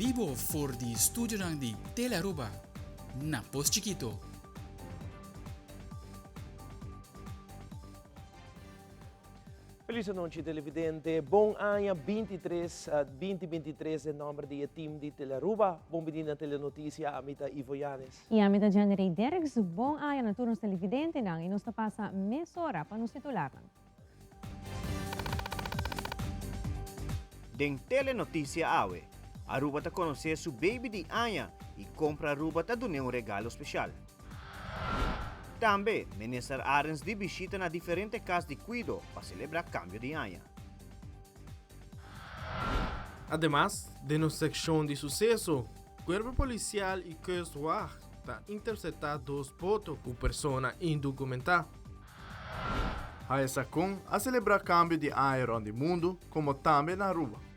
Bibo for di studio di Telearuba, na Post Chiquito. Felice noite, televidente. Bom ano 2023 em nome do time de Telearuba. Bom dia, telenotícia, Amita Ivo Yanes. E Amita January Derek, bom ano na turnos televidente nang inusta pasa mesora para nos titular. Den telenotícia Awe, Aruba ta conhecer su baby de Anya e compra Aruba ta donar regalo especial. Também, Minister Arens de visita na diferente casas de cuido para celebrar cambio de Anya. Además, de nuestra sección de suceso, Cuerpo Policial y Coast Guard está interceptado dos fotos con personas indocumentadas. A essa com a celebrar cambio de aero no mundo, como também na Aruba.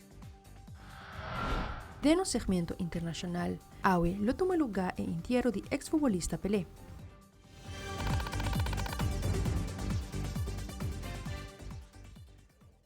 De no segmento internacional, AUE lo toma lugar em entierro de ex-futbolista Pelé.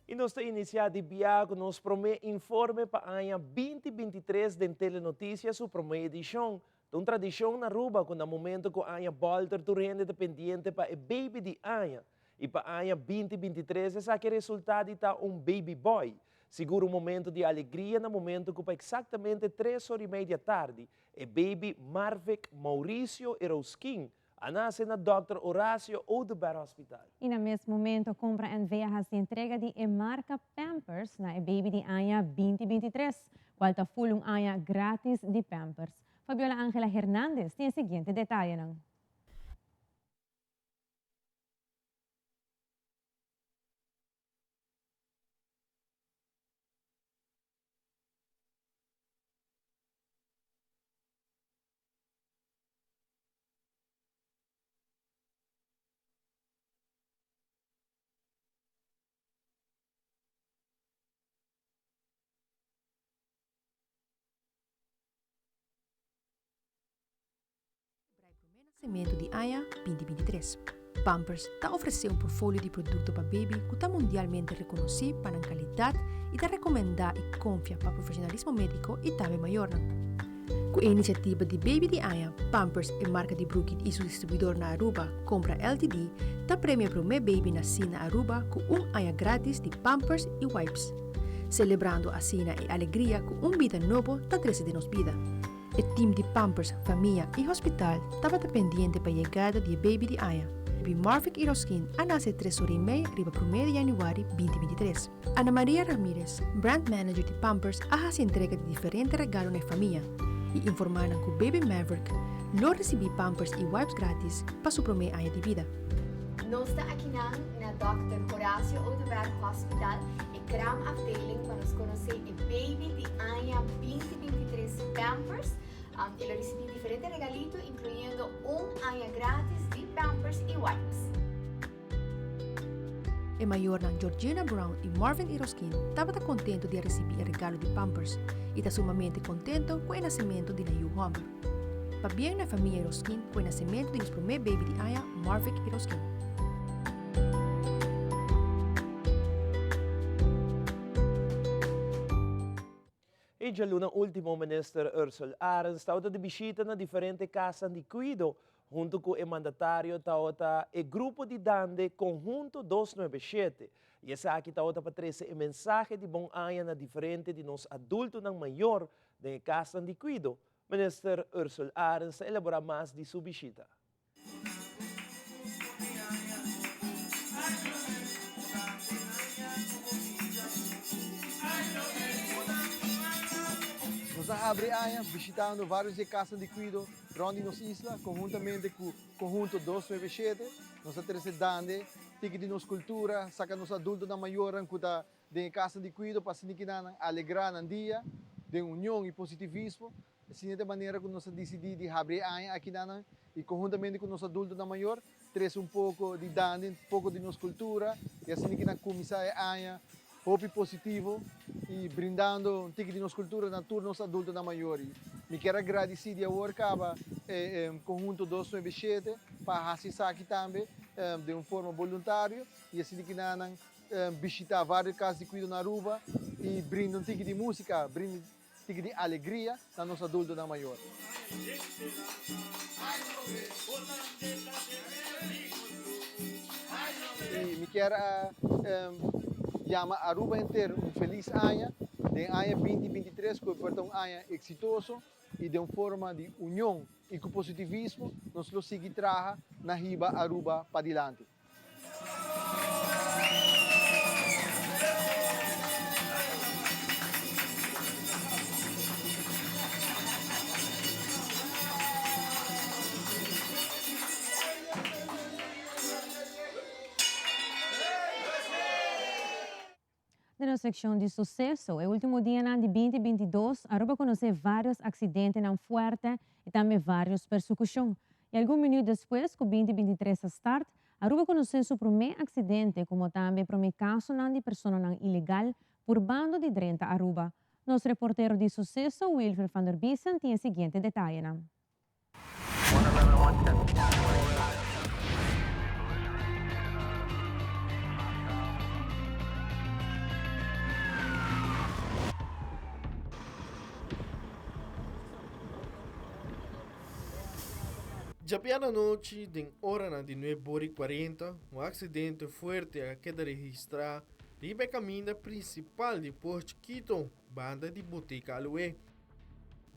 E nós estamos iniciando de Biago, nos promete informe para o ano 2023 de Telenotícias, a primeira edição. Uma tradição na Aruba, quando no momento que o ano volta, tu rende dependente para o baby de ano. E para o ano 2023, esse aqui é o resultado de baby boy. Segura um momento de alegria no momento que, exatamente 3h30 da tarde, o baby Marvik Maurício Eroskin nasce na Dr. Horácio Odeberg Hospital. E no mesmo momento, compra en vejas de entrega de marca Pampers na baby de Anya 2023, qual ta full Anya grátis de Pampers. Fabiola Ángela Hernández tem o seguinte detalhe. Nascimento de AIA 2023. Pampers está oferecendo um portfólio de produtos para baby que está mundialmente reconhecido para a qualidade e está recomendado e confia para profissionalismo médico e também maior. Com a iniciativa de Baby de AIA, Pampers é marca de Brooklyn e seu distribuidor na Aruba, Compra LTD, está premia para o meu baby nascido na Aruba com AIA grátis de Pampers e Wipes. Celebrando a cena e alegria com vida novo está crescendo de nossa vida. O time de Pampers, família e hospital estava pendiente para a chegada de baby de Aya. Baby Marvik Eroskin nasce 3h30 riba 1 de januário 2023. Ana Maria Ramírez, brand manager de Pampers, se entrega de diferentes regalos na família e informaram que o baby Maverick não recebeu Pampers e wipes grátis para sua primeira ano de vida. Nós estamos aqui na Dr. Horácio Odeberg Hospital e gram afdeling para nos conhecer o baby de Aya 2023 Pampers. Ele recebeu diferentes regalitos, incluindo Aya grátis de Pampers e Wipes. A maior Georgina Brown e Marvin Eroskin estavam contentes de receber o regalo de Pampers e está sumamente contente com o nascimento de Nayu Homer. Para bem na família Eroskin com o nascimento de nosso primeiro baby de Aya, Marvik Eroskin. E già l'una ultimo minister Ursula Arens stava di visita na differenti case di cuido junto con il mandatario tauta e gruppo di dande conjunto 297. E essa aqui tauta patrese e mensaje di bon anno na differente di nos adulto nang mayor de casa di cuido. Minister Ursula Arens elabora mais di sua visita. Nós abrimos aia visitando várias casas de cuido onde nos isla, conjuntamente com o conjunto 297. Nós temos dando tique de nossa cultura, saca nos adultos da maior que de casa de cuido para se alegrar no dia, de união e positivismo. Assim de maneira que nós decidimos de abrir aia aqui e conjuntamente com os adultos da maior, traz pouco de dando, pouco de nossa cultura e assim que começar a aia hopi positivo e brindando um tique de nossa cultura na turnos adultos da maiori. Me quero agradecer a workaba conjunto 297 para assistir aqui também de uma forma voluntária e assim que visitar várias casas de cuido na Aruba e brindar um tique de música, brindar tigre de alegria na nossa adulto na maior. E me quero chamar Aruba inteiro feliz ano, de ano 2023, que foi um ano exitoso e de uma forma de união e com positivismo, nós lo seguir trabalhar na riba Aruba para adiante. Na secção de sucesso, o último dia de 2022, Aruba conheceu vários acidentes na Fuerte e também várias persecuções. E alguns minutos depois, que o 2023 start, Aruba conheceu seu primeiro acidente, como também o primeiro caso de pessoa ilegal por bando de 30 Aruba. Nosso reporteiro de sucesso, Wilfred van der Biesen, tem o seguinte detalhe. Já pela noite, de hora de 9h40, um acidente forte a queda registrado riba caminho principal de Porto Quito, banda de Botica Alué.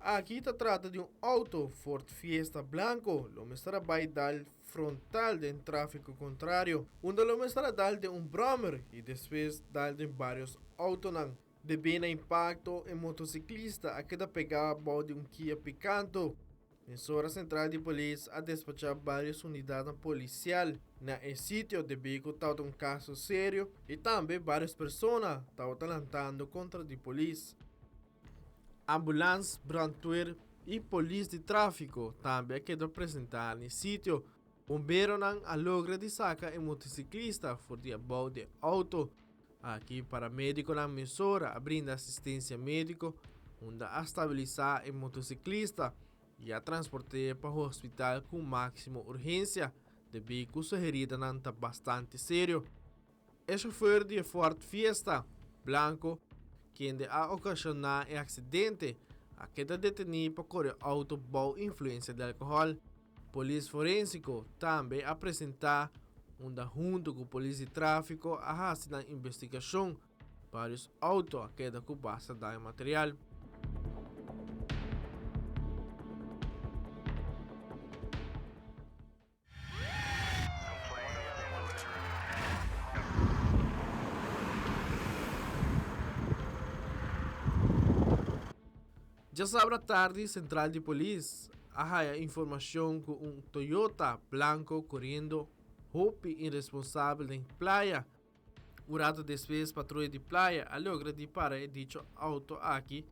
Aqui se trata de um auto Ford Fiesta Blanco, lo mestra vai dar frontal de tráfego contrário, onde lo mestra dar de um Brommer e depois dar de vários autos. De bem impacto em motociclista a queda pegar a de um Kia Picanto. Emissora Central de Polícia a despachar várias unidades policiais na sítio de bico estava um caso sério e também várias pessoas estavam lutando contra a polícia. Ambulância, brandweer e polícia de tráfico também quedam apresentados no sítio. Bombeiro não a logra de saca em motociclista fora de abau de auto. Aqui para médico na emissora abrindo assistência médica, onde a estabilizar em motociclista e a transportar para o hospital com máxima urgência, devido que sua ferida não está bastante sério. O chofer de Ford Fiesta Blanco, quem a ocasionar o acidente, a queda detenido por correr auto por influência de álcool. Polícia forensico também apresentar junto com a polícia de tráfico a fazer a investigação para os autos a queda com base de material. Já sábado à tarde, Central de Polícia a informação que um Toyota Blanco correndo roupa irresponsável em praia. Urado depois patrulha de praia a logra de parar dicho auto aqui.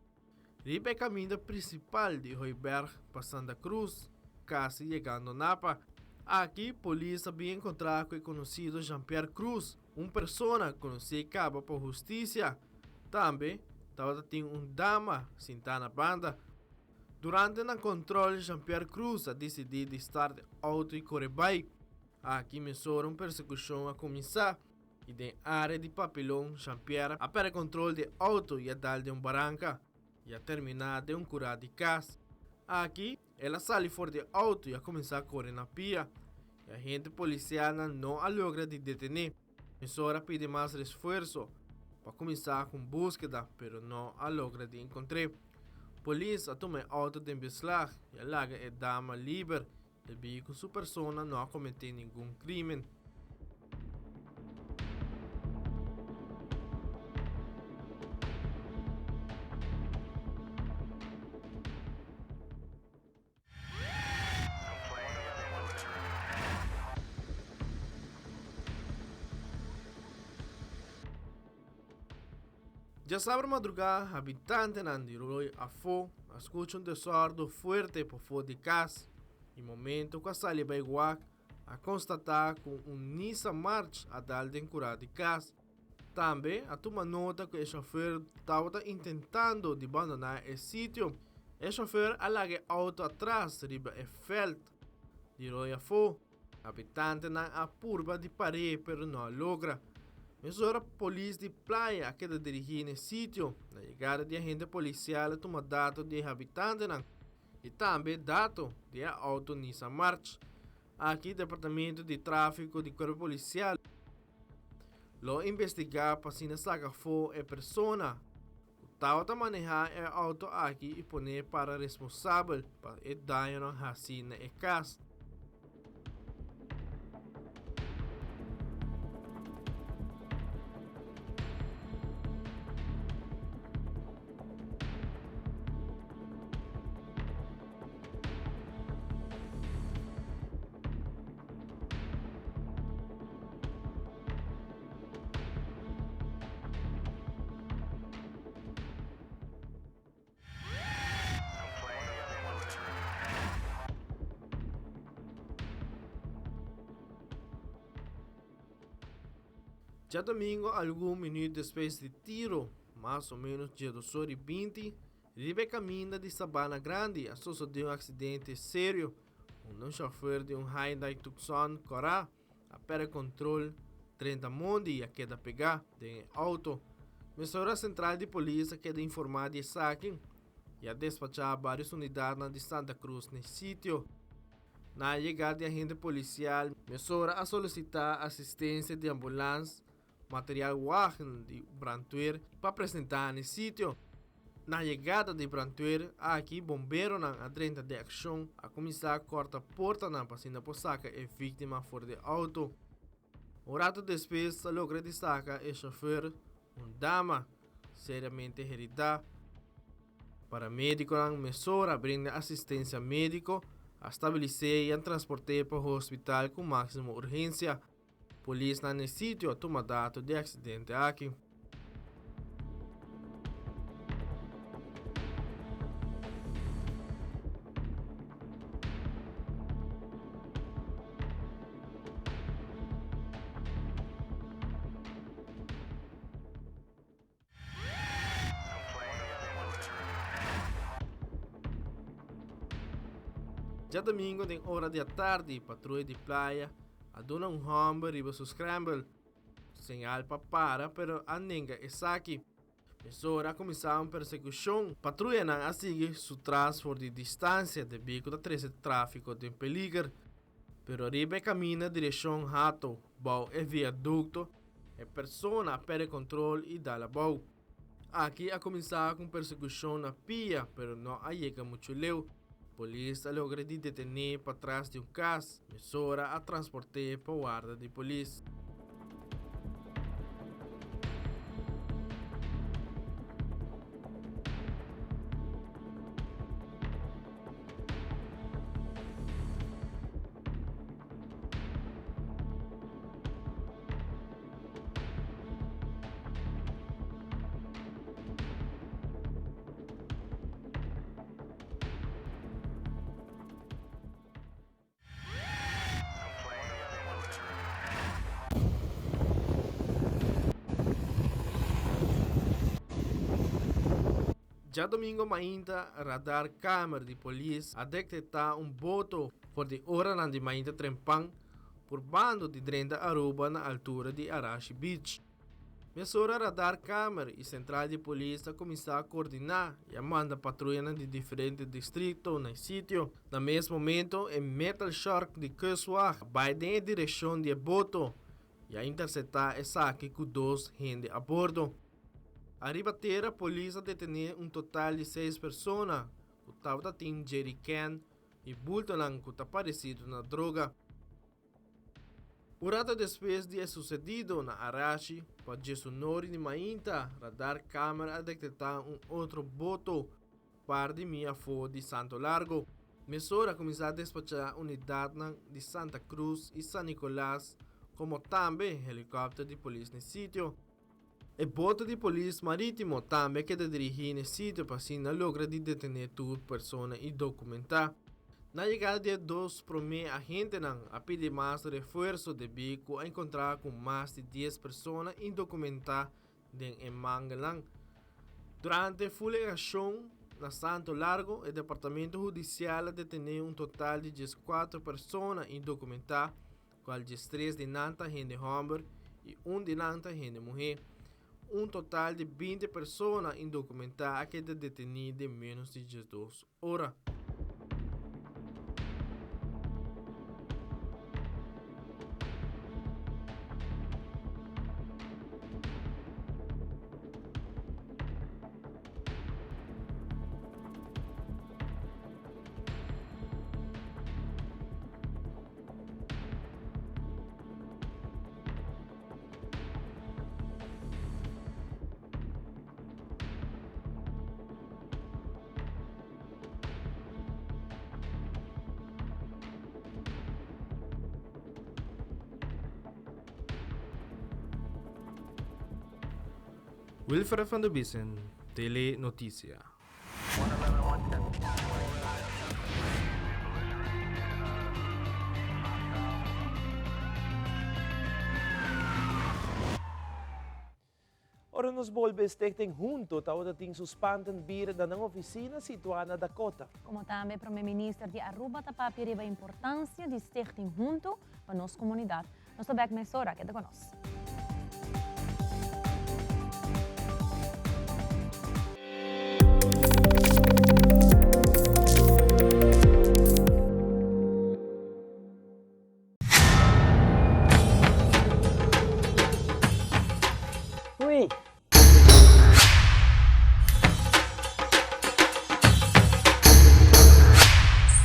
Ribe caminho principal de Hoiberg para Santa Cruz, quase chegando a Napa. Aqui, polícia bem encontrar com o conhecido Jean-Pierre Cruz, uma pessoa conhecida cabo por justiça. Também tinha uma dama sentada na banda. Durante o controle, Jean-Pierre Cruz decidiu de estar de auto e correr bike. Aqui começou uma persecução a começar. E na área de papelão, Jean-Pierre a para controle de auto e a dar de uma barranca. E a terminar de um curado de casa. Aqui, ela saiu fora de auto e a começar a correr na pia. E a agente policial não a logra de detener. A emissora pede mais esforço para começar com búsqueda, pero não a logra de encontrar. Polícia toma auto de beslag e a larga é dama livre, devido que sua pessoa não cometeu nenhum crime. Já sábado madrugada, habitantes de Roy Afo escutam um desordem forte por fora de casa. Em momento que a saída Baiguac a constatar com Nissan March a dar de curado de casa. Também a tomar nota que o chofer estava tentando de abandonar o sítio. O chofer alaga auto atrás riba o felt de Roy Afo. Habitantes não a curva de parar, pero não logra. Mesura polícia de Playa que dirigir no sítio, na chegada de agente policial toma dados de habitantes e também dados de auto Nissan March. Aqui, Departamento de Tráfico de Corpo Policial lo investigar para se sacar for a persona que manejar o auto aqui e poner para responsável para o dano assim na casa. Já domingo, alguns minutos depois de tiro, mais ou menos de 12h20, Ribe caminha de Sabana Grande, sucedeu um acidente sério, onde um chofer de um Hyundai Tucson Cora a perder controle 30 mundi a queda pegar de auto. Mesura Central de Polícia queda informada de saque e a despachar várias unidades de Santa Cruz no sítio. Na chegada de agente policial, mesura a solicitar assistência de ambulância material wagen de Brantuer para apresentar no sítio. Na chegada de Brantuer, aqui bombeiro a 30 de ação a começar a cortar a porta para se não sacar a vítima fora do auto. O rato depois, a logra de sacar o chofer, dama, seriamente herida. Para médico, a mesura brinda assistência médica, a estabelecer e a transportar para o hospital com máxima urgência. Polícia no sítio toma dados de acidente aqui. Já domingo, em hora da tarde, patrulha de praia aduna um homem riba su scramble. Señal para, pero a ninguém está aqui. Mesura começar uma perseguição. Patrulha não a seguir su tras for de distância de bico da 13 tráfico de peligro. Pero riba caminha direção rato, bau e viaducto. E persona perde controle e dá la bau. Aqui a começar com perseguição na pia, pero não a chega muito leu. Polícia logra de detener para trás de um caso, mesura a transportar para a guarda de polícia. Já domingo mainta, radar câmera de polícia a detectar boto por de hora de mainta trempang por bando de 30 Aruba na altura de Arashi Beach. Mesura radar câmera e central de polícia começar a coordenar e a manda patrulha de diferentes distritos no sítio. No mesmo momento, em Metal Shark de Kuswag vai em direção de boto e a interceptar essa aqui com 2 gente a bordo. A ribateira, a polícia deteve total de 6 pessoas, que estavam em jerrycan e bulto que está parecido na droga. O rato depois de sucedido na Arashi, para Jesunori de Mainta, radar câmera a detectar outro boto, par de minha fora de Santo Largo. Mesura começou a despachar unidades de Santa Cruz e San Nicolás, como também helicóptero de polícia no sítio. E boto de polícia marítimo também que dirigir no sítio para assim logra de detener toda pessoa e documentar. Na chegada de 2 primeiros agentes a pedir mais reforço de bico a encontrar com mais de 10 pessoas e documentar em Mangalang. Durante a fuligação na Santo Largo, o Departamento Judicial deteve total de 14 pessoas e documentar, qual 3 de Nanta, gente Humber, e de nanta gente morrer. Total de 20 pessoas indocumentadas que estão detenidas em menos de 12 horas. Wilfred van der Biesen, Tele Noticia. Ora nos volve stichting junto, tao ting suspanden bir na ng oficina situada na Dakota. Como também para o ministro de Aruba tapapiriba a importância de stichting junto para nossa comunidade. Nós estamos aqui mais hora, queda conosco.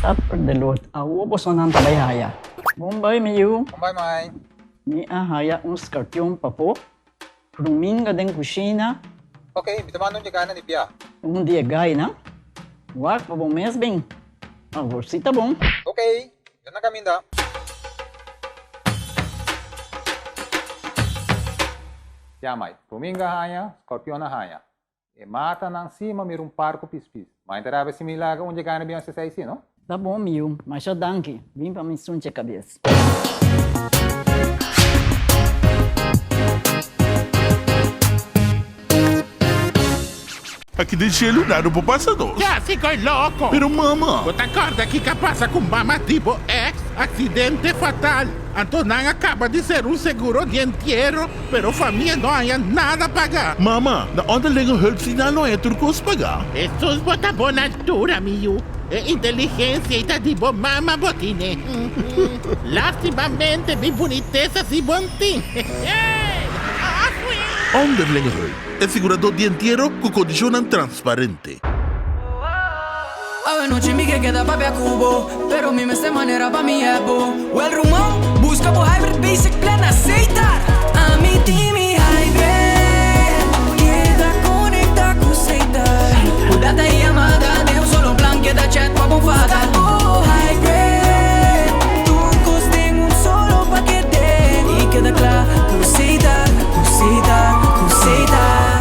Sapper de lot awo po sonan tabayhaya. Bombay miyu. Bombay mai. Ni ahaya uns kartyong papo. Pruminga den kusina. Okay, bitamano niya kana ni Pia. Dia gay na. Wak pa bong mes bing. Agorsita bong. Okay, yan na kami da. Pia mai. Pruminga haya, Scorpion na haya. E mata nang cima mir parco pispis. Mas interava similar onde kana biang sa saisi, no? Tá bom, miu, mas já danke. Vim pra me sunte a cabeça. Aqui de gelo nada pro passador. Já ficou louco. Pero mama. Você acorda que passa com mama tipo ex acidente fatal. Antonan acaba de ser um seguro de inteiro, pero a família não há nada a pagar. Mama, na onderlinge hulp final não é turcos pagar. Estos bota boa altura, miu. É inteligência e tá de boa mama botine. Lastimamente, bem boniteza e bontim. Onderlinge hulp. É segurador de inteiro com condicionante transparente. Ave noche mi que queda papi a cubo, pero mi me se manera pa mi ebo. O el rumón, busca por hybrid basic plan aceitar. A mi team y hybrid, queda conecta com aceitar. Cuidado aí amada, deu solo plan, queda chat pa bufada. Oh hybrid, tu tem solo paquete. E queda claro, aceitar, aceitar, aceitar.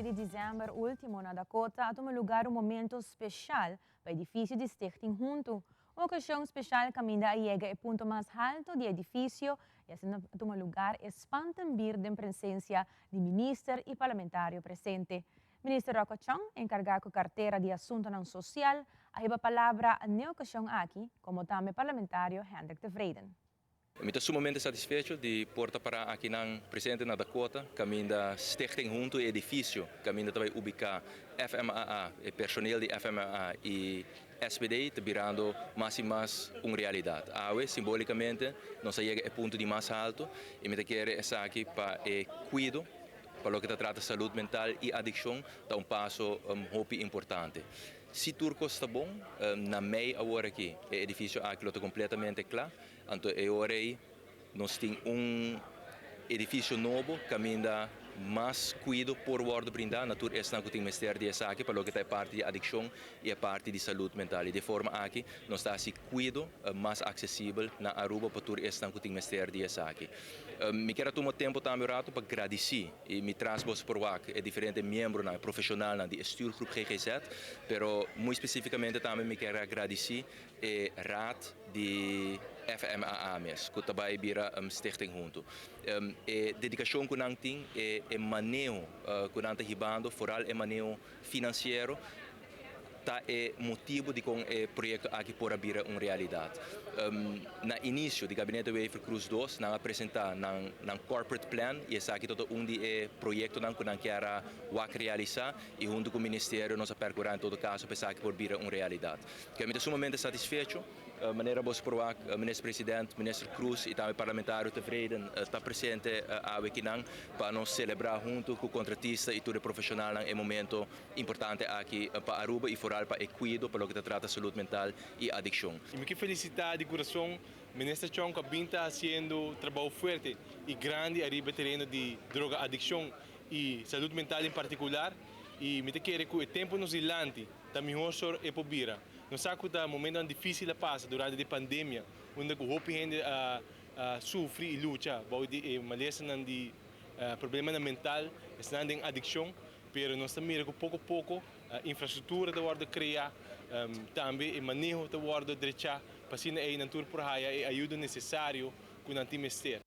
De dezembro último na Dakota, a tomar lugar momento especial para o edifício de Stichting Junto. Uma ocasião especial caminha a chega ao ponto mais alto do edifício e assim a tomar lugar espantambir da presença de ministro e parlamentário presente. Ministro Rocco Chong, encarregado da carteira de Assunto Social, a palavra na ocasião aqui, como também parlamentário Hendrik de Vreden. Estou sumamente satisfeito de portar para aqui presente na Dakota, caminho da Stichting Junto e edifício, caminho também ubicar FMAA, e personal de FMAA e SPD, te virando mais e mais uma realidade. Awe, simbolicamente, nós chegamos ao ponto de mais alto e me quero estar aqui para cuidar para o que trata de saúde mental e adicção, dá passo muito importante. Se tudo está bom, na meia agora aqui, o edifício aqui está completamente claro. Então, agora nós temos edifício novo, caminha mais cuidado por ordem brindar, natura esta que tem mestre de essa aqui, para o que é parte de adicção e a parte de saúde mental. E de forma aqui, nós está assim cuidado mais acessível na Aruba para tudo esta que tem mestre de essa aqui. Me quero tomar tempo também para agradecer e me transbos por aqui é diferente membro na profissional na de stuurgroep GGZ, pero muito especificamente também me quero agradecer e raad de FMAA mesmo, que também vira Stichting Junto. A dedicação que nós temos é manejo que nós estamos ribando, foral é manejo financeiro, tá é motivo de com o projeto aqui por abrir uma realidade. Na início do gabinete Wever Cruz 2, nós apresentar na corporate plan e esse aqui todo de projeto que nós quer realizar e junto com o ministério nós percorrer em todo caso para que por abrir uma realidade. Que me sumamente satisfeito. Maneira boa provar, ministro presidente, ministro Cruz e também parlamentário tevreden está presente aqui para nós celebrar junto com o contratista e todo o profissional em momento importante aqui para Aruba e foral para Ecuador para o que trata de saúde mental e adicção. E me quero felicitar de coração ministro Chong que está fazendo trabalho forte e grande arriba terreno de droga adicção e saúde mental em particular e me quero que o tempo nos ilante da melhor é por bira. Nós sabemos que é um momento difícil a passar durante a pandemia, onde o hope gente sofre e luta, porque maleza de problema mental, está em adicção, mas nós também que pouco a pouco a infraestrutura da criar, também o manejo da direita, para assim a natura por aí a ajuda necessária que nós temos que ter.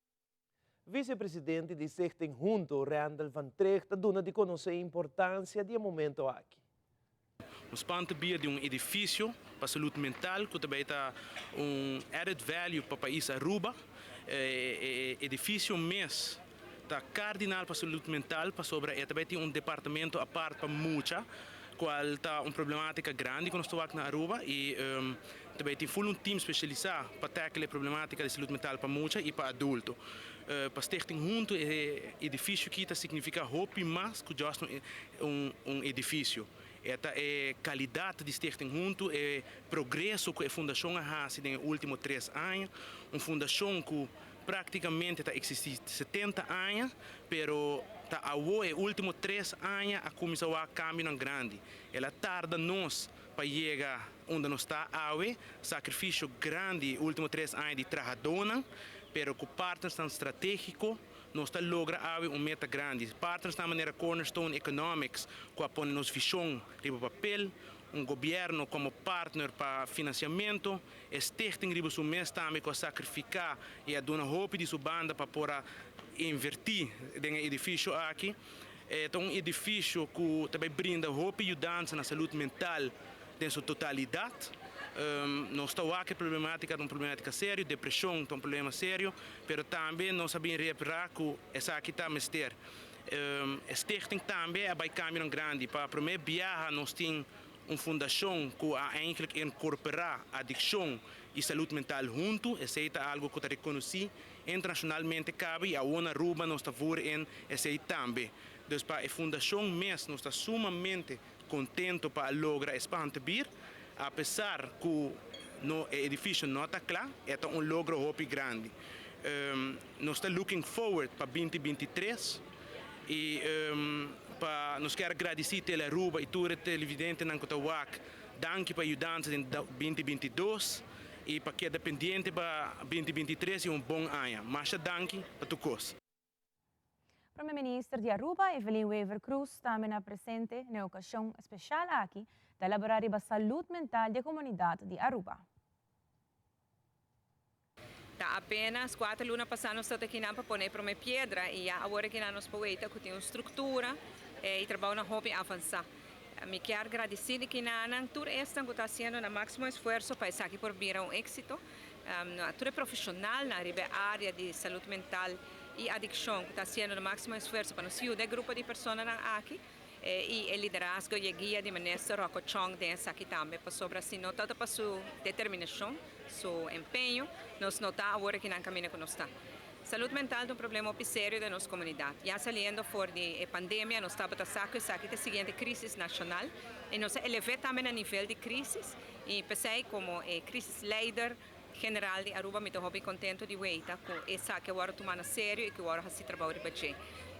Vice-presidente de Stichting Junto, Randall Van Trecht, dona de conhecer a importância do momento aqui. Ons pante bier de edifício para saúde mental, que também está added value para o país Aruba. Edifício mês está cardinal para saúde mental, para sobre também tem departamento à parte para muita, qual está uma problemática grande que nós estamos aqui na Aruba e também tem um time especializado para tackle a problemática de saúde mental para muita e para adulto. Para Stichting Junto, edifício que significa hope mais que justo edifício. Esta é qualidade de Stichting Junto, é progresso que a fundação ha nos últimos 3 anos, uma fundação que praticamente está existindo 70 anos, pero está nos últimos 3 anos a começar a caminhar grande. Ela tarda nós para chegar onde nós está hoje, sacrifício grande, últimos 3 anos de trabalhadora, pero com partners estratégico nós está logra meta grande. Partners da maneira Cornerstone Economics, que põe nos visão riba papel, governo como partner para financiamento, Stichting riba su mês também com sacrificar e a dona hope de sua banda para poder invertir no edifício aqui. É um edifício que também brinda hope e ajudança na saúde mental em sua totalidade. Nós estamos aqui problemática é uma problemática séria, depressão é um problema sério, mas também nós sabemos reparar que essa aqui está a mestre. Stichting também é um caminho grande. Para a primeira viagem nós temos uma fundação que incorpora adicção e saúde mental junto. Essa é algo que está reconhecido internacionalmente cabe e a ONU Aruba nós estamos em essa também. Então, para a fundação mesmo, nós estamos sumamente contentes para lograr expandir. Apesar que o edifício não está claro, é um logro hope grande. Nós estamos looking forward para 2023 e nós queremos agradecer a Aruba e todo o televidente na Cotawak, danke para ajudança em 2022 e para que é dependente para 2023 e bom ano. Mas danke para todos. Primeiro-Ministro de Aruba, Evelyn Wever Cruz, também presente na ocasião especial aqui de elaborar a saúde mental da comunidade de Aruba. Tá apenas 4 lunas passando nós aqui para pôr para uma pedra e agora que nós poeta que tem uma estrutura e trabalho na hobby avançar. Me quero agradecer que na toda esta que está fazendo o máximo esforço para isso aqui por vir um êxito. Todo profissional na área de saúde mental e adicção que está fazendo o máximo esforço para nos ajudar grupo de pessoas aqui. E o liderazgo e a guia de ministro Rocco Chong dessa aqui também, sobre assim, notado para sua determinação, seu empenho, nós notamos agora que não caminha com nós está. Saúde mental é um problema sério da nossa comunidade. Já saindo fora da pandemia, nós estamos passando a seguinte crise nacional e nós elevamos também a nível de crise e pensei como crise líder general de Aruba, me estou bem contente de ver que essa que agora tomar a sério e que agora se trabalha de baixo.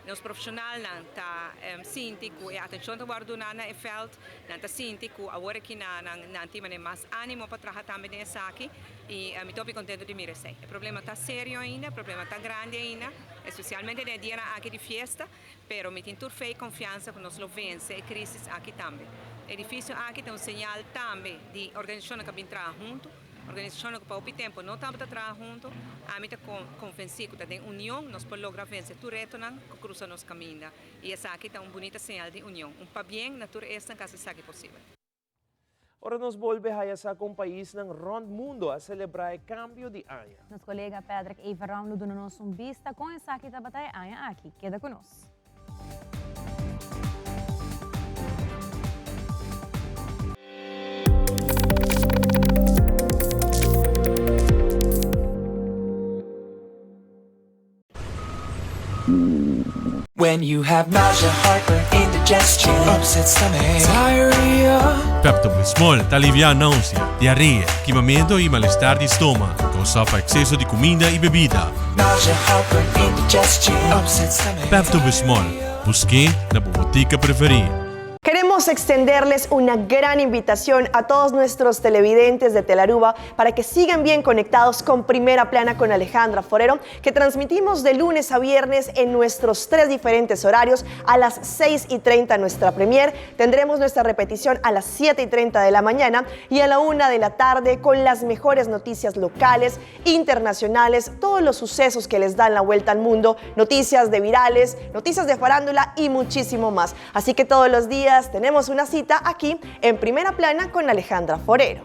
Nos profissionais não está sentindo que a atenção do guarda na felt, não está sentindo que agora que não tem mais ânimo para trabalhar também nessa aqui e me estou bem contente de me receber. O problema está sério ainda, o problema está grande ainda, especialmente no dia aqui de festa, mas me tenho fé e confiança que nós lo vence a crise aqui também. O edifício aqui tem sinal também de organização que vem trabalhar junto. Organização que para o tempo não estamos trabalhando junto, a mim está convencido que tem união, nós podemos lograr vencer tudo reto que cruza nosso caminho. E essa aqui está uma bonita sinal de união. Para bem, na toda esta casa é possível. Ora nos volve sa com país ng rond mundo a celebrar o cambio de ano. Nosso colega Pedro Eivaram nos dá vista com essa aqui da batalha Anha aqui. Queda conosco. When you have nausea, heartburn, indigestion, upset stomach, diarrhea. Pepto-Bismol alivia a náusea, diarrea, queimamento e mal-estar de estômago. Causa excesso de comida e bebida. Nausea, heartburn, indigestion, upset stomach. Pepto-Bismol. Busque na botica preferida. Queremos extenderles una gran invitación a todos nuestros televidentes de Telaruba para que sigan bien conectados con Primera Plana con Alejandra Forero, que transmitimos de lunes a viernes en nuestros 3 diferentes horarios. A las 6:30 nuestra premier, tendremos nuestra repetición a las 7:30 de la mañana y a la 1 de la tarde con las mejores noticias locales, internacionales, todos los sucesos que les dan la vuelta al mundo, noticias de virales, noticias de farándula y muchísimo más. Así que todos los días tenemos una cita aquí en Primera Plana con Alejandra Forero.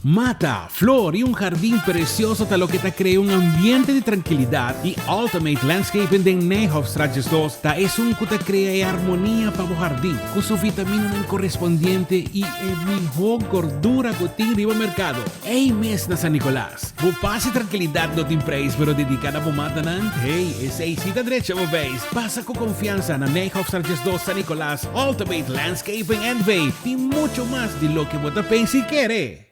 Mata, flor y un jardín precioso lo que te crea un ambiente de tranquilidad y Ultimate Landscaping de Nijhoffstraatjes 2 es un que te crea armonía para tu jardín con su vitamina correspondiente y el mejor gordura que tiene en el mercado. Hey, mes na San Nicolás, vos pase tranquilidad no te impreis, pero dedicada a mata nan, hey, esa cita derecha vos veis. Pasa con confianza na Nijhoffstraatjes 2 San Nicolás, Ultimate Landscaping and Bay y mucho más de lo que vos te penses y quiere.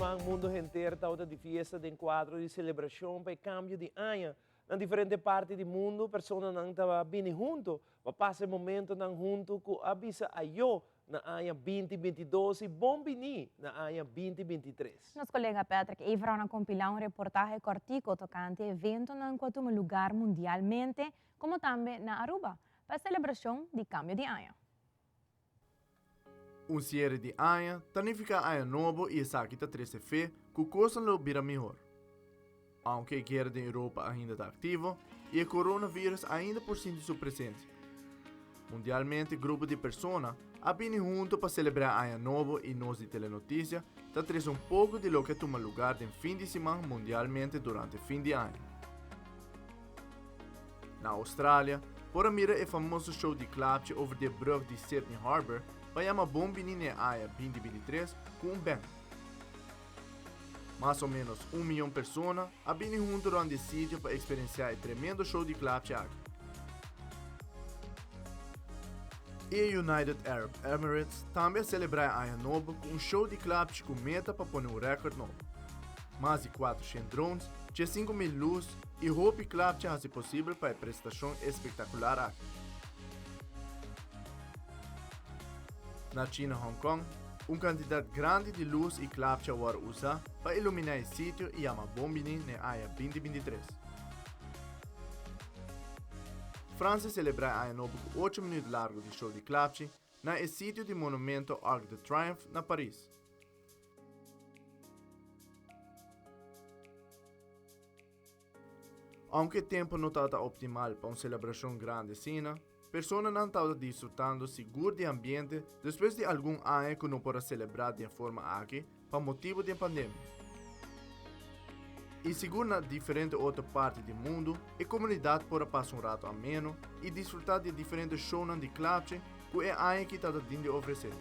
Ang mundo inteiro está de festa de enquadro de celebração para cambio de ano. Na diferente parte do mundo, pessoas não estão bem junto, para passar momento não junto com avisa a eu na ano 2022 e bom bini na ano 2023. Nosso colega Patrick Eivaram compilar reportaje cortico tocante evento em quanto lugar mundialmente, como também na Aruba, para a celebração de cambio de ano. Um série de anos, significa ano novo e essa aqui tá 13 fé, que o coisa não vira melhor. Aunque a guerra da Europa ainda está ativa e o coronavírus ainda por cima de sua presença. Mundialmente, grupo de pessoas abinem junto para celebrar ano novo e nós de telenotícia tá traz pouco de lo que toma lugar no fim de semana mundialmente durante o fim de ano. Na Austrália, por mira o famoso show de clapje over de brug de Sydney Harbour, vai uma bombinine AIA 2023 com band. Mais ou menos 1 milhão de pessoas abinem junto durante o sítio para experienciar o tremendo show de clapje aqui. E United Arab Emirates também celebra a Ano Novo com show de clapje com meta para pôr um recorde novo. Mais de 400 drones, 5.000 luzes e roupa e clapje fazem possível para a prestação espetacular aqui. Na China, Hong Kong, quantidade grande de luz e clapje foi usada para iluminar o sítio e uma bombini na AIA 2023. França celebra a Ano Novo com 8 minutos largo de show de clapje na sítio do monumento Arc de Triomphe na Paris. Aunque o tempo não está optimal para uma celebração grande assim, pessoas não estão desfrutando seguro de ambiente depois de algum ano que não podem celebrar de forma aqui por motivo de pandemia. E seguro na diferente outra parte do mundo, a comunidade pode passar um rato ameno e desfrutar de diferentes shows de clapje que é ano que está de oferecer.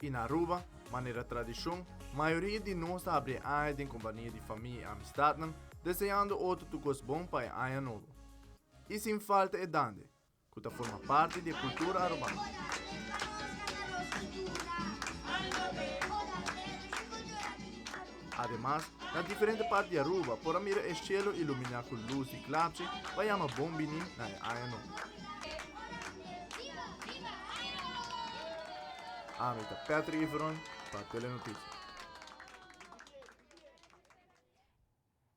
E na Aruba, maneira tradição, maioria de nós abre aia em companhia de família e amistade, desejando outro tucos bom para aia novo. E sem falta é dande, que forma parte da cultura arubana. Además, na diferente parte de Aruba, por mira o cielo iluminar com luz e clapse, vai chamar bombini na aia nova. Amita Patrick Ivron para a Telenotícias.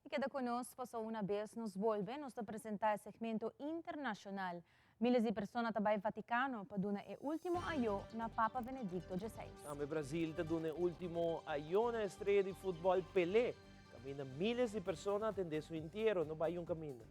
E queda conosco só uma vez nos volvemos a apresentar o segmento internacional. Miles de pessoas também Vaticano para dar o último aio na Papa Benedicto XVI. Também Brasil está dando o último aio na estreia de futebol Pelé. Camina miles de pessoas atender seu inteiro no Bairro Caminho.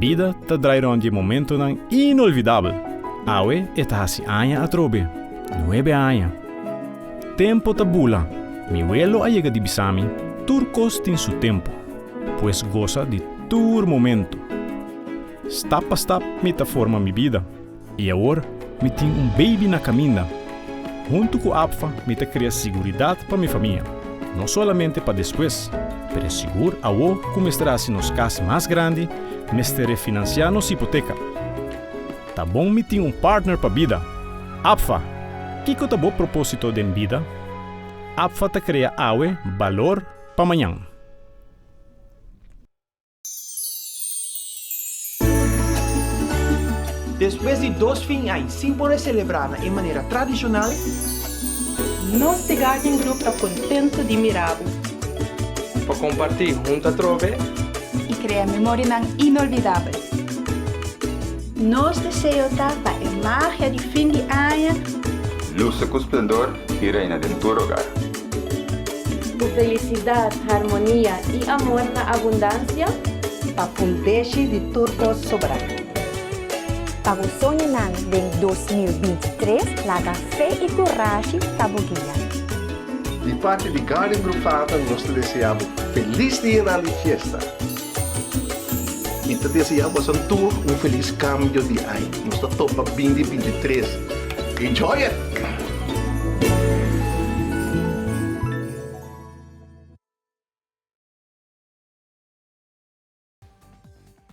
Vida te drairá de momento inolvidável. Awe está hasi aña a trobe. 9 años. Tempo tabula. Mi vuelo a llega de Bisami. Turcos tem su tempo. Pues goza de tur momento. Step a step me ta forma mi vida. E agora me tenho baby na caminha. Junto com APFA me ta cria seguridade para minha família. Não solamente para depois, pero seguro a o como estará se nos casa mais grande, me estará financiando nossa hipoteca. Tá bom me tem partner para vida. APFA, que tá bom propósito de vida? APFA te cria awe valor para amanhã. Depois de 2 anos sem poder celebrar de maneira tradicional, nós de Garden Group está contente de mirar para compartilhar junto a trove e criar memórias inolvidáveis. Nós desejamos para a magia de fim de ano, luz com esplendor e reina dentro do hogar. Com felicidade, harmonia e amor na abundância, para fundeixe de turcos sobrar. Para o sonho em 2023, laga fé e coragem para o guia. De parte de Garden Group Fata, nós te desejamos feliz dia na festa. E te desejamos um feliz cambio de ano. Nós te topa 2023. Enjoy it!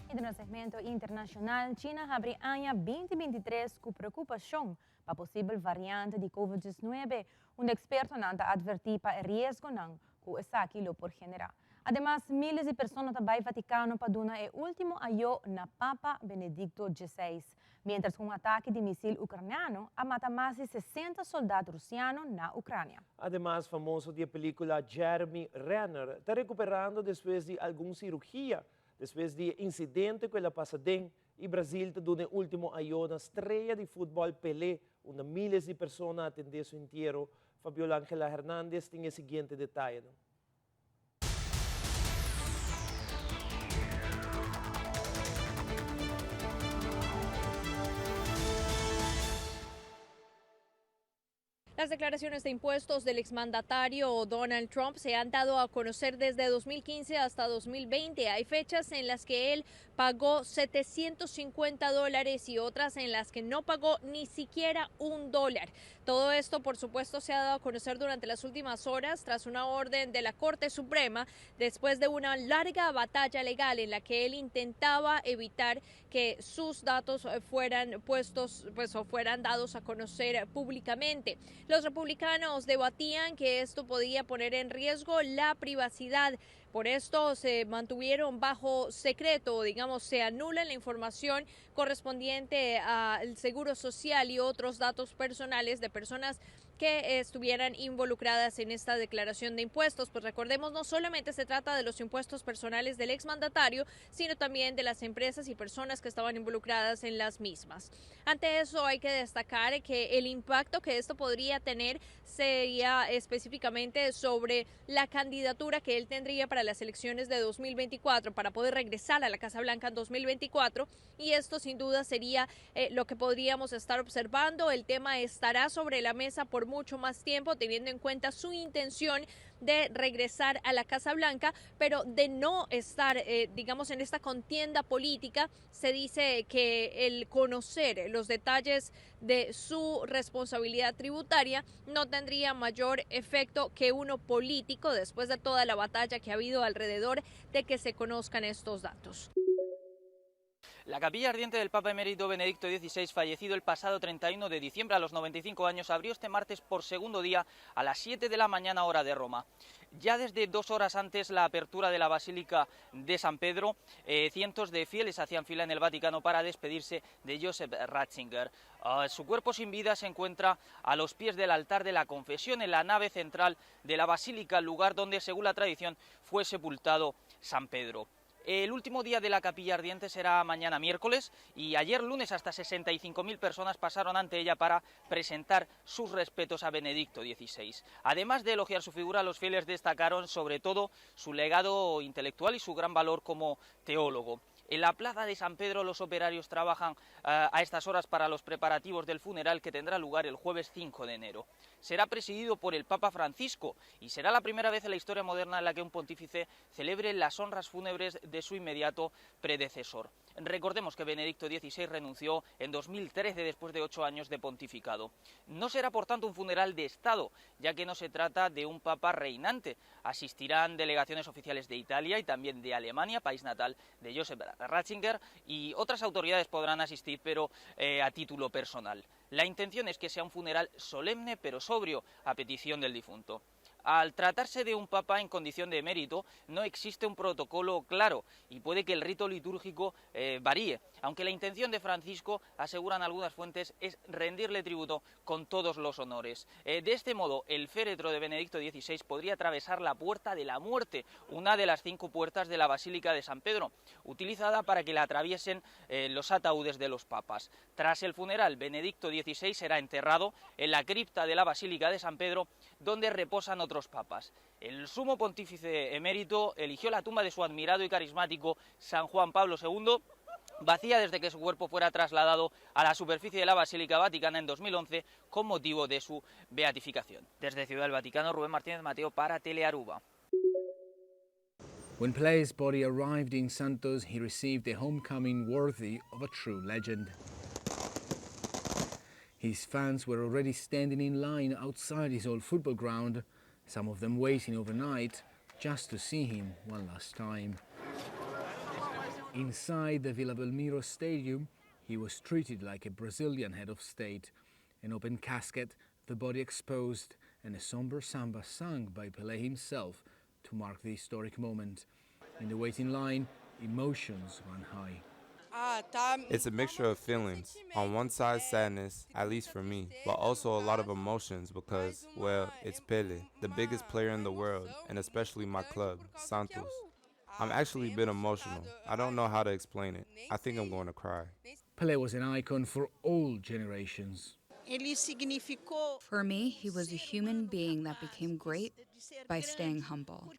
E no segmento internacional, China abre ano 2023 com preocupação para a possível variante de Covid-19, onde expertos advertem para o risco que essa aquilo por generar. Además, miles de pessoas também Vaticano para dar o último aio na Papa Benedicto XVI, mientras um ataque de míssil ucraniano a mata mais de 60 soldados russianos na Ucrânia. Además, famoso de película Jeremy Renner está recuperando depois de alguma cirurgia, depois de incidente que ela passadem, e Brasil está dando o último aio na estreia de futebol Pelé, onde miles de pessoas atendem seu inteiro. Fabiola Ángela Hernández tem o seguinte detalhe. Las declaraciones de impuestos del exmandatario Donald Trump se han dado a conocer desde 2015 hasta 2020. Hay fechas en las que él pagó $750 y otras en las que no pagó ni siquiera $1. Todo esto, por supuesto, se ha dado a conocer durante las últimas horas tras una orden de la Corte Suprema después de una larga batalla legal en la que él intentaba evitar que sus datos fueran puestos, o fueran dados a conocer públicamente. Los republicanos debatían que esto podía poner en riesgo la privacidad. Por esto se mantuvieron bajo secreto, digamos, se anula la información correspondiente al seguro social y otros datos personales de personas que estuvieran involucradas en esta declaración de impuestos. Pues recordemos, no solamente se trata de los impuestos personales del exmandatario, sino también de las empresas y personas que estaban involucradas en las mismas. Ante eso hay que destacar que el impacto que esto podría tener sería específicamente sobre la candidatura que él tendría para las elecciones de 2024, para poder regresar a la Casa Blanca en 2024, y esto sin duda sería lo que podríamos estar observando. El tema estará sobre la mesa por mucho más tiempo, teniendo en cuenta su intención de regresar a la Casa Blanca, pero de no estar, digamos, en esta contienda política. Se dice que el conocer los detalles de su responsabilidad tributaria no tendría mayor efecto que uno político, después de toda la batalla que ha habido alrededor de que se conozcan estos datos. La capilla ardiente del Papa emérito Benedicto XVI, fallecido el pasado 31 de diciembre a los 95 años, abrió este martes por segundo día a las 7 de la mañana hora de Roma. Ya desde 2 horas antes la apertura de la Basílica de San Pedro, cientos de fieles hacían fila en el Vaticano para despedirse de Joseph Ratzinger. Su cuerpo sin vida se encuentra a los pies del altar de la confesión en la nave central de la Basílica, lugar donde, según la tradición, fue sepultado San Pedro. El último día de la capilla ardiente será mañana miércoles, y ayer lunes hasta 65.000 personas pasaron ante ella para presentar sus respetos a Benedicto XVI. Además de elogiar su figura, los fieles destacaron sobre todo su legado intelectual y su gran valor como teólogo. En la plaza de San Pedro los operarios trabajan a estas horas para los preparativos del funeral, que tendrá lugar el jueves 5 de enero. Será presidido por el Papa Francisco y será la primera vez en la historia moderna en la que un pontífice celebre las honras fúnebres de su inmediato predecesor. Recordemos que Benedicto XVI renunció en 2013 después de 8 años de pontificado. No será por tanto un funeral de Estado, ya que no se trata de un papa reinante. Asistirán delegaciones oficiales de Italia y también de Alemania, país natal de Joseph Ratzinger, y otras autoridades podrán asistir, pero a título personal. La intención es que sea un funeral solemne pero sobrio, a petición del difunto. Al tratarse de un papa en condición de emérito, no existe un protocolo claro y puede que el rito litúrgico varíe, aunque la intención de Francisco, aseguran algunas fuentes, es rendirle tributo con todos los honores. De este modo, el féretro de Benedicto XVI podría atravesar la Puerta de la Muerte, una de las 5 puertas de la Basílica de San Pedro, utilizada para que la atraviesen los ataúdes de los papas. Tras el funeral, Benedicto XVI será enterrado en la cripta de la Basílica de San Pedro, donde reposan otros papas. El sumo pontífice emérito eligió la tumba de su admirado y carismático San Juan Pablo II, vacía desde que su cuerpo fuera trasladado a la superficie de la Basílica Vaticana en 2011 con motivo de su beatificación. Desde Ciudad del Vaticano, Rubén Martínez Mateo para Telearuba. When Pele's body arrived in Santos, he received a homecoming worthy of a true legend. His fans were already standing in line outside his old football ground, some of them waiting overnight just to see him one last time. Inside the Vila Belmiro Stadium, he was treated like a Brazilian head of state. An open casket, the body exposed, and a somber samba sung by Pelé himself to mark the historic moment. In the waiting line, emotions ran high. It's a mixture of feelings. On one side, sadness, at least for me, but also a lot of emotions because, well, it's Pelé, the biggest player in the world, and especially my club, Santos. I'm actually a bit emotional. I don't know how to explain it. I think I'm going to cry. Pelé was an icon for all generations. For me, he was a human being that became great by staying humble.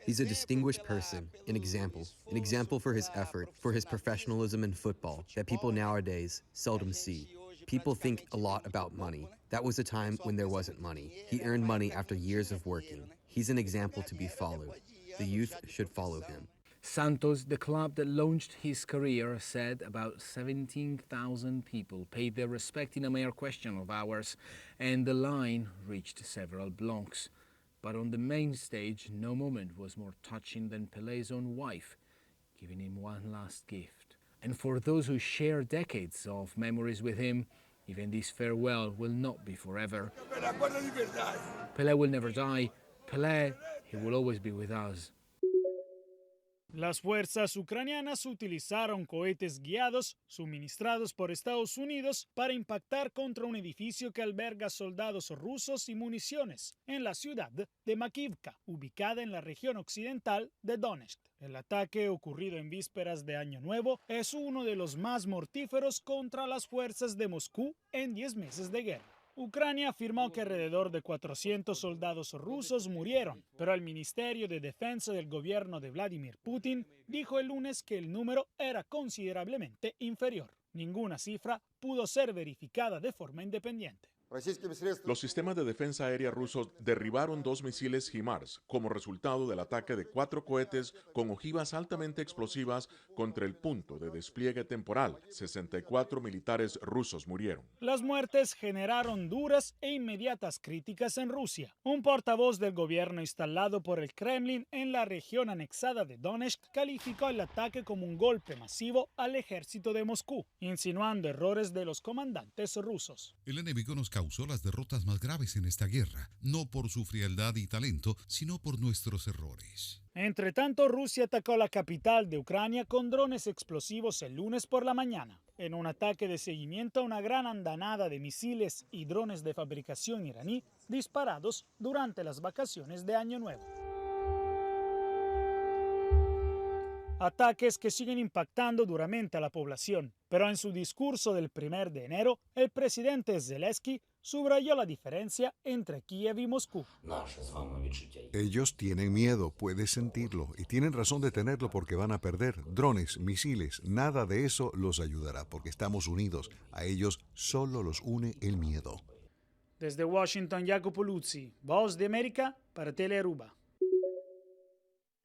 He's a distinguished person, an example for his effort, for his professionalism in football that people nowadays seldom see. People think a lot about money. That was a time when there wasn't money. He earned money after years of working. He's an example to be followed. The youth should follow him. Santos, the club that launched his career, said about 17,000 people paid their respect in a mere question of hours, and the line reached several blocks. But on the main stage, no moment was more touching than Pelé's own wife, giving him one last gift. And for those who share decades of memories with him, even this farewell will not be forever. Pelé will never die. Pelé, he will always be with us. Las fuerzas ucranianas utilizaron cohetes guiados suministrados por Estados Unidos para impactar contra un edificio que alberga soldados rusos y municiones en la ciudad de Makivka, ubicada en la región occidental de Donetsk. El ataque, ocurrido en vísperas de Año Nuevo, es uno de los más mortíferos contra las fuerzas de Moscú en 10 meses de guerra. Ucrania afirmó que alrededor de 400 soldados rusos murieron, pero el Ministerio de Defensa del gobierno de Vladimir Putin dijo el lunes que el número era considerablemente inferior. Ninguna cifra pudo ser verificada de forma independiente. Los sistemas de defensa aérea rusos derribaron 2 misiles HIMARS como resultado del ataque de 4 cohetes con ojivas altamente explosivas contra el punto de despliegue temporal. 64 militares rusos murieron. Las muertes generaron duras e inmediatas críticas en Rusia. Un portavoz del gobierno instalado por el Kremlin en la región anexada de Donetsk calificó el ataque como un golpe masivo al ejército de Moscú, insinuando errores de los comandantes rusos. El enemigo nos causó las derrotas más graves en esta guerra, no por su frialdad y talento, sino por nuestros errores. Entre tanto, Rusia atacó la capital de Ucrania con drones explosivos el lunes por la mañana, en un ataque de seguimiento a una gran andanada de misiles y drones de fabricación iraní disparados durante las vacaciones de Año Nuevo. Ataques que siguen impactando duramente a la población, pero en su discurso del 1 de enero, el presidente Zelensky subrayó la diferencia entre Kiev y Moscú. Ellos tienen miedo, puedes sentirlo, y tienen razón de tenerlo porque van a perder. Drones, misiles, nada de eso los ayudará porque estamos unidos. A ellos solo los une el miedo. Desde Washington, Jacopo Luzzi, Voz de América para Telearuba.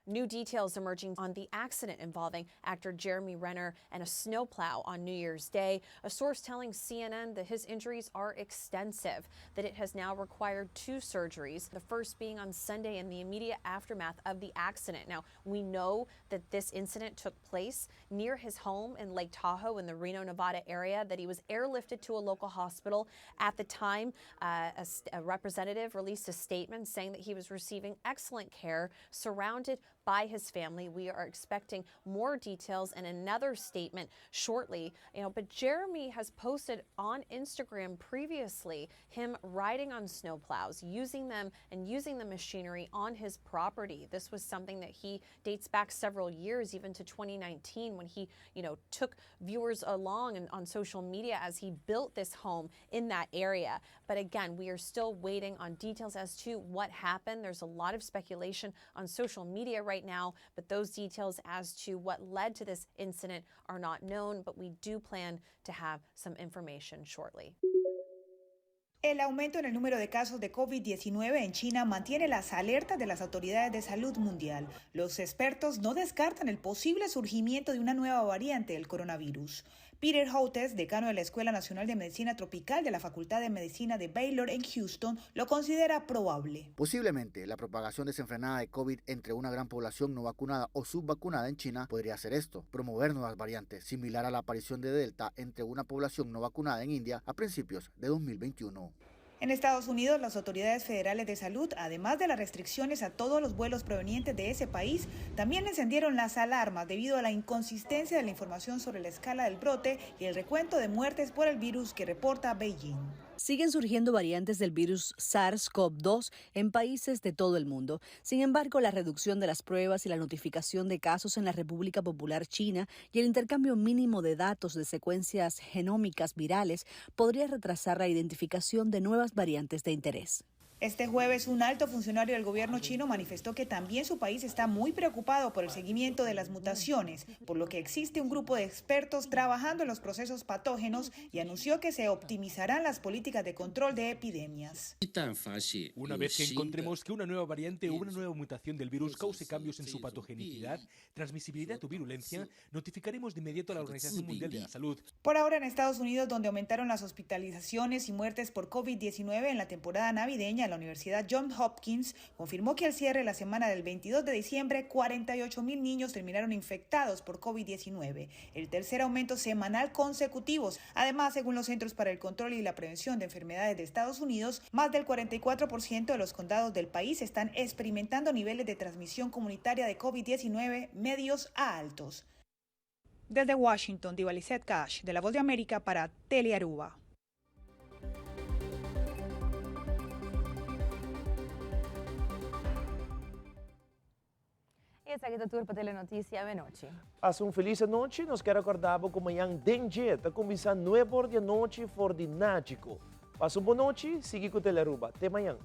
New details emerging on the accident involving actor Jeremy Renner and a snowplow on New Year's Day. A source telling CNN that his injuries are extensive, that it has now required 2 surgeries, the first being on Sunday in the immediate aftermath of the accident. Now, we know that this incident took place near his home in Lake Tahoe in the Reno, Nevada area, that he was airlifted to a local hospital. At the time, a representative released a statement saying that he was receiving excellent care, surrounded by his family. We are expecting more details and another statement shortly. But Jeremy has posted on Instagram previously him riding on snowplows, using them and using the machinery on his property. This was something that he dates back several years, even to 2019, when he, took viewers along and on social media as he built this home in that area. But again, we are still waiting on details as to what happened. There's a lot of speculation on social media right now, but those details as to what led to this incident are not known, but we do plan to have some information shortly. El aumento en el número de casos de COVID-19 en China mantiene las alertas de las autoridades de salud mundial. Los expertos no descartan el posible surgimiento de una nueva variante del coronavirus. Peter Hotez, decano de la Escuela Nacional de Medicina Tropical de la Facultad de Medicina de Baylor en Houston, lo considera probable. Posiblemente la propagación desenfrenada de COVID entre una gran población no vacunada o subvacunada en China podría hacer esto, promover nuevas variantes, similar a la aparición de Delta entre una población no vacunada en India a principios de 2021. En Estados Unidos, las autoridades federales de salud, además de las restricciones a todos los vuelos provenientes de ese país, también encendieron las alarmas debido a la inconsistencia de la información sobre la escala del brote y el recuento de muertes por el virus que reporta Beijing. Siguen surgiendo variantes del virus SARS-CoV-2 en países de todo el mundo. Sin embargo, la reducción de las pruebas y la notificación de casos en la República Popular China y el intercambio mínimo de datos de secuencias genómicas virales podría retrasar la identificación de nuevas variantes de interés. Este jueves, un alto funcionario del gobierno chino manifestó que también su país está muy preocupado por el seguimiento de las mutaciones, por lo que existe un grupo de expertos trabajando en los procesos patógenos y anunció que se optimizarán las políticas de control de epidemias. Una vez que encontremos que una nueva variante o una nueva mutación del virus cause cambios en su patogenicidad, transmisibilidad o virulencia, notificaremos de inmediato a la Organización Mundial de la Salud. Por ahora, en Estados Unidos, donde aumentaron las hospitalizaciones y muertes por COVID-19 en la temporada navideña, en la Universidad Johns Hopkins confirmó que al cierre de la semana del 22 de diciembre, 48,000 niños terminaron infectados por COVID-19, el tercer aumento semanal consecutivo. Además, según los Centros para el Control y la Prevención de Enfermedades de Estados Unidos, más del 44% de los condados del país están experimentando niveles de transmisión comunitaria de COVID-19 medios a altos. Desde Washington, Divalicet Cash, de La Voz de América para Telearuba. Essa aqui da turma Telenotícia Benoche. Passa feliz noite. Nós quero acordar com amanhã dengue. Está começando 9 horas da noite for de Nático. Passa boa noite. Siga com o Telearuba. Até amanhã.